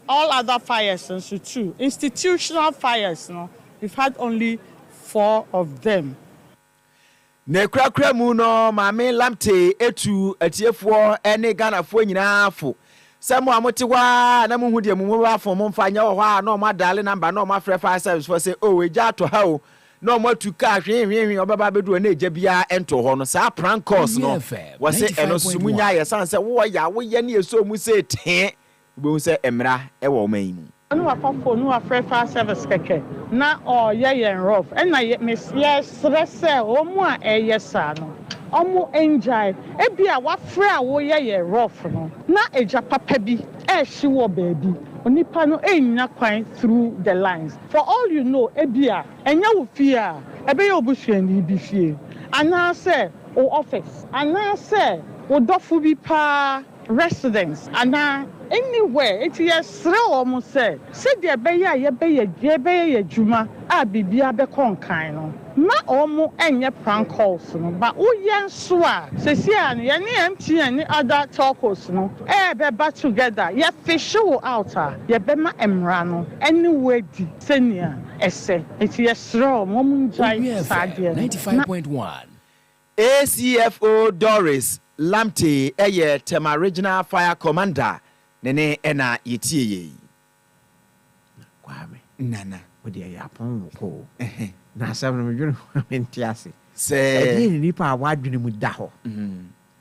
Speaker 14: all other fires and so too. Institutional fires, we've had only 4 of them.
Speaker 3: Nekrakra mu no mame lamte etu atiefo ene Ghanafoɔ nyinaa fo sɛmo amotewa na mu hu de mu afo mo mfanya wɔ hɔ a na ɔma dale number na ɔma frɛ fire service for say eja to ha o na ɔma tu ka hwehwehwe ɔbaba bedu na eja bia ento hɔ no saa prank course no wɔ se eno sumunya yɛ san sɛ wo ya wo yɛ ne yeso mu se te wo sɛ emra ɛwɔ ɔman mu
Speaker 14: Onua papa Onua fire service keke na ye rough and na miss yes stress omu a eyesa no omu enjoy ebia wa frɛ wo ye rough no na eja papa bi hye wo baabi onipa no ennya kwan through the lines for all you know ebia enya wo fie a ebe ye obusuani bi fie ana se o office ana se wo dofo bi pa residents ana anywhere it is almost said de be ye juma a bibia be konkan no ma omo enye prank calls no but wo yen so a sesia no ye ne MTN ne other talkers no be back together ye fish wo out ye be ma emra no anywhere di senia ese it is mo munjai sadie
Speaker 2: 95.1
Speaker 3: ACFO Doris Lamte Tema Regional Fire Commander Nene ena yetie
Speaker 1: kwame
Speaker 3: nana
Speaker 1: odi yapon ko na asem no medwene mentiase
Speaker 3: se
Speaker 1: edi nipa wadwene mu da ho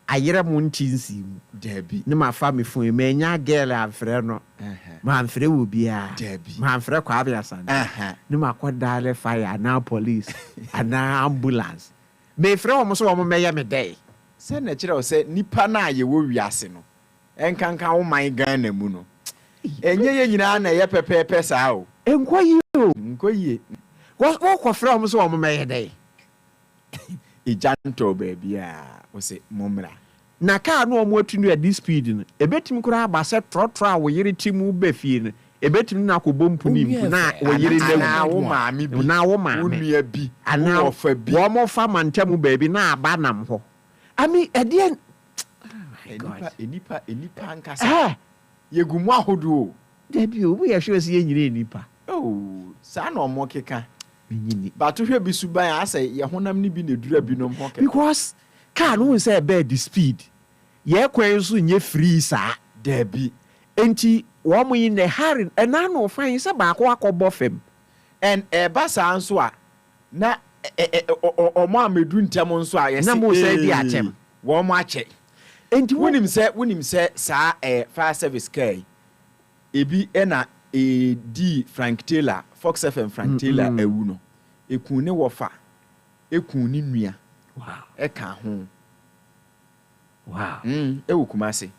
Speaker 1: ayere mu ntinsi mu
Speaker 3: dabi
Speaker 1: ne ma fa me fun me nya girl afre no ma afre wo bia
Speaker 3: dabi
Speaker 1: ma afre kwa abia Asante ne ma kodale fire na police ana ambulance me frɛ wo so wo meye me dey
Speaker 3: se na kire wo se nipa na ye wo wiase no enkanka wo man Ghana mu no enye ye nyina na ye pepepe saa o
Speaker 1: enkoyi o
Speaker 3: enkoyi
Speaker 1: wo ko frɛ wo so wo meye dey
Speaker 3: ijanto baby a wo se momra
Speaker 1: na car no mo atunu at this speed no ebetim kura ba se trotro a wo yere timu ba fie no ebetim na akobɔ mpuni mpu na wo yere
Speaker 3: na wo maame bi
Speaker 1: na wo maame
Speaker 3: wo nua bi
Speaker 1: ana
Speaker 3: wo fa bi
Speaker 1: wo mo fa mantamu baabi na aba nam ho ami edie
Speaker 3: enipa nkasa yegumu ahodo
Speaker 1: debi o we yehwe se yenyire enipa
Speaker 3: saa na omo keka menyini bato hwe bi suban asa ye honam ni bi na dura bi no ho keka
Speaker 1: because car no say be the speed ye kwan so nye free saa
Speaker 3: debi
Speaker 1: enti wo mo yin ne hare ena no fan se ba akọ akọbọ fem
Speaker 3: en ba saa nso a na omo amedu ntem nso a ye
Speaker 1: na mo say di atem
Speaker 3: wo mo ache enti wonim se saa fire service kai ebi ena di Frank Taylor Fox FM Frank Taylor ewu no ekun ne wofa ekun ni nua
Speaker 1: wow
Speaker 3: eka ho
Speaker 1: wow
Speaker 3: ewu kumase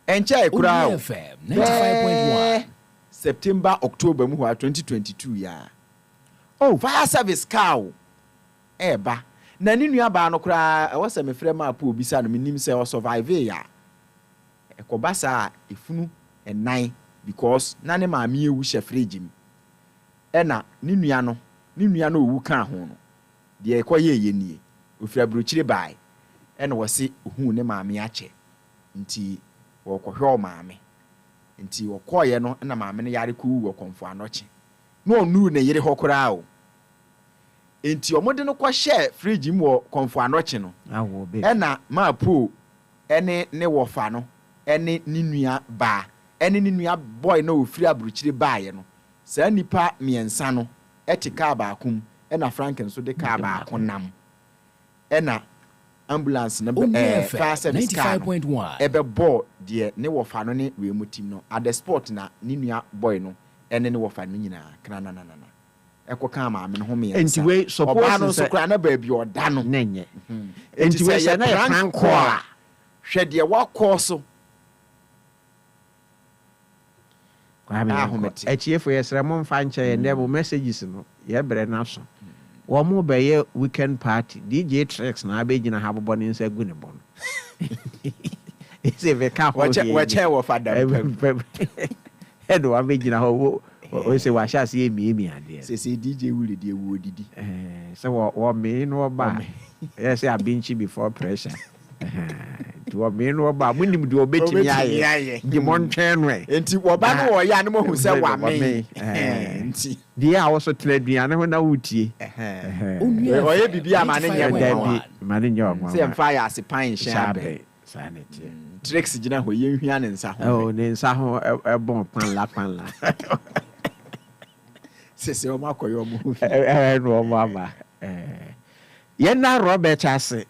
Speaker 3: encha ekura
Speaker 2: FM 95.1
Speaker 3: September October mu 2022 ya fire service cow eba na ni nua ba no kura e wose me frɛ ma pa obisa no menim sɛ o survive ya ekobasa efunu enan because na ne maame ewu hye fridge mu ɛna ne nua no owu ka ho no de ekoye nie ofira brochire bai ɛna wɔse ohu ne maame akyɛ nti wɔkɔhwɛ o maame nti wɔkɔye no na maame no yare ko wu wɔkɔmfo anɔkye no onu ne yere hokora o nti ɔmode no kɔhyɛ fridge mu wɔ kɔmfo anɔkye no ɛna maapo ɛne ne wɔfa no ɛne ne nua ba ɛne ne nua boy na ofiri abrochire baaye no saa nipa miɛnsa no ɛte kaa baako mu ɛna Franken so de kaa baako nam ɛna ambulance na fire service car ɛbɛbɔ deɛ ne wɔfa no ne wemu team no at the spot na ne nua boy no ɛne ne wɔfa no nyinaa krananana ɛkɔ kaa maame no ho miɛnsa
Speaker 1: enti we suppose
Speaker 3: ɔbaa no so kra na baabi ɔda no
Speaker 1: nenye enti we sɛ na yɛ plan ko a
Speaker 3: hwɛ deɛ wakɔ so
Speaker 1: achiefo yɛsrɛ mo mfa nkyɛ yɛ mo messages no yɛbrɛ no so wɔn mo bɛyɛ weekend party DJ Tricks na abɛgyina ha bobɔ ne nsa gu ne bɔ no ɛsɛ bɛka ho
Speaker 3: wɔkyɛ wɔ fada
Speaker 1: pɛm ɛde wabɛgyina hɔ wɔsɛ wahyɛ ase emiemi adeɛ
Speaker 3: sɛ DJ wuli deɛ wo didi
Speaker 1: sɛ wɔ me no ba yɛsɛ abinchi before pressure to me no ba munim de obetimi aye de montwen no
Speaker 3: enti wo ba no wo ya no mo hu se wa me enti
Speaker 1: de a wo so tena aduane ho na wutie
Speaker 3: oye bibia ma ne nya
Speaker 1: ma ne nya wa
Speaker 3: se mfa ya asepan hye
Speaker 1: sanity
Speaker 3: Tricks gina ho ye nhua ne nsa ho
Speaker 1: ne nsa ho ebon pan la
Speaker 3: se o makoyo mo hu
Speaker 1: no mo ama ye na Robert ase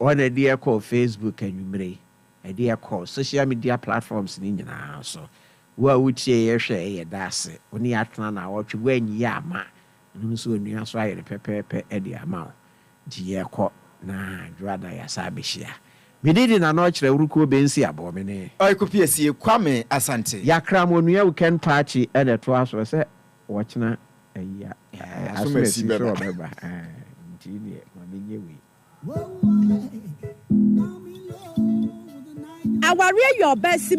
Speaker 1: on a dear call Facebook and you may a dear call social media platforms in India. So, what would say, share that's it. Only at Lana or to when yama, and so you are trying to prepare Eddie amount. Dear call, nah, rather Yasabishia. Me did in a notch the Ruko Bensi abomine.
Speaker 3: I could see Kwame Asante.
Speaker 1: Yakram when we can party at a twice was it watching a year. I see, remember. Indeed,
Speaker 15: Our real your best